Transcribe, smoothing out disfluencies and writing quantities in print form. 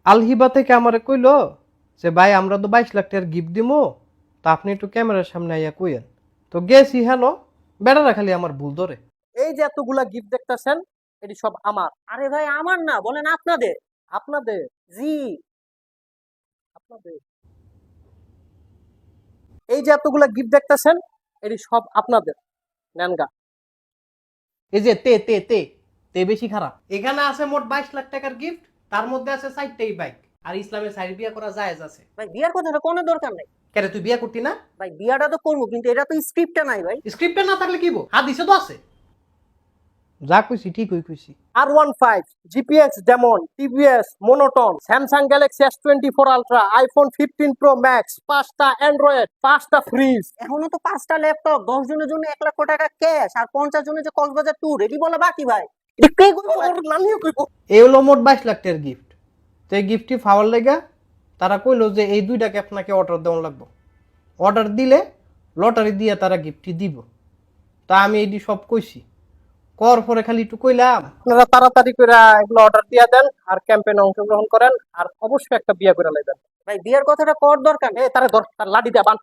আলহিবা থেকে আমারে কইলো যে ভাই আমরা তো 22 লাখ টাকার গিফট দিমু, তা আপনি একটু ক্যামেরার সামনে আইয়া কইেন। তো গেছি হেন, বেড়ারা খালি আমার ভুল ধরে। এই যে এতগুলা গিফট দেখতেছেন, এটি সব আমার। আরে ভাই আমার না, বলেন আপনাদের। আপনাদের? জি। আপনাদের? এই যে এতগুলা গিফট দেখতেছেন, এটি সব আপনাদের। নেনগা। এই যে তে তে তে তে বেশি খারাপ। এখানে আছে মোট 22 লাখ টাকার গিফট, তার মধ্যে আছে 4টাই বাইক। আর ইসলামে 4 বিয়া করা জায়েজ আছে। ভাই বিয়ার কথাটা কোনো দরকার নাই। কেন তুই বিয়া করতি না? ভাই বিয়াটা তো করবো, কিন্তু এটা তো স্ক্রিপ্টে নাই ভাই। স্ক্রিপ্টে না থাকলে কি বল, হাদিসে তো আছে। যা কইছি ঠিকই কইছি। R15, GPX ডেমন, TVS মোনোটন, Samsung Galaxy S24 Ultra, iPhone 15 Pro Max, 5টা অ্যান্ড্রয়েড, 5টা ফ্রিজ। এখনো তো 5টা ল্যাপটপ, 10 জনের জন্য 1 লক্ষ টাকা ক্যাশ, আর 50 জনের যে কক্সবাজার ট্যুর, এটি বলা বাকি ভাই। এটা কে করবো ভাই? নানিও কইব। এই হলো মোট 22 লাখ টাকার গিফট। তো এই গিফটটি পাওয়ার লেগা তারা কইলো যে এই দুইটাকে আপনাকে অর্ডার দেওয়া লাগবে। অর্ডার দিলে লটারি দিয়ে তারা গিফটটি দিব। তা আমি এইটি সব কইছি, কর পরে খালি একটু কইলাম আপনারা তাড়াতাড়ি করে এগুলো অর্ডার দিয়ে দেন আর ক্যাম্পেইনে অংশগ্রহণ করেন, আর অবশ্যই একটা বিয়া করে লাইবেন। ভাই বিয়ার কথাটা কর দরকার নেই। তার লাঠি দিয়ে বান।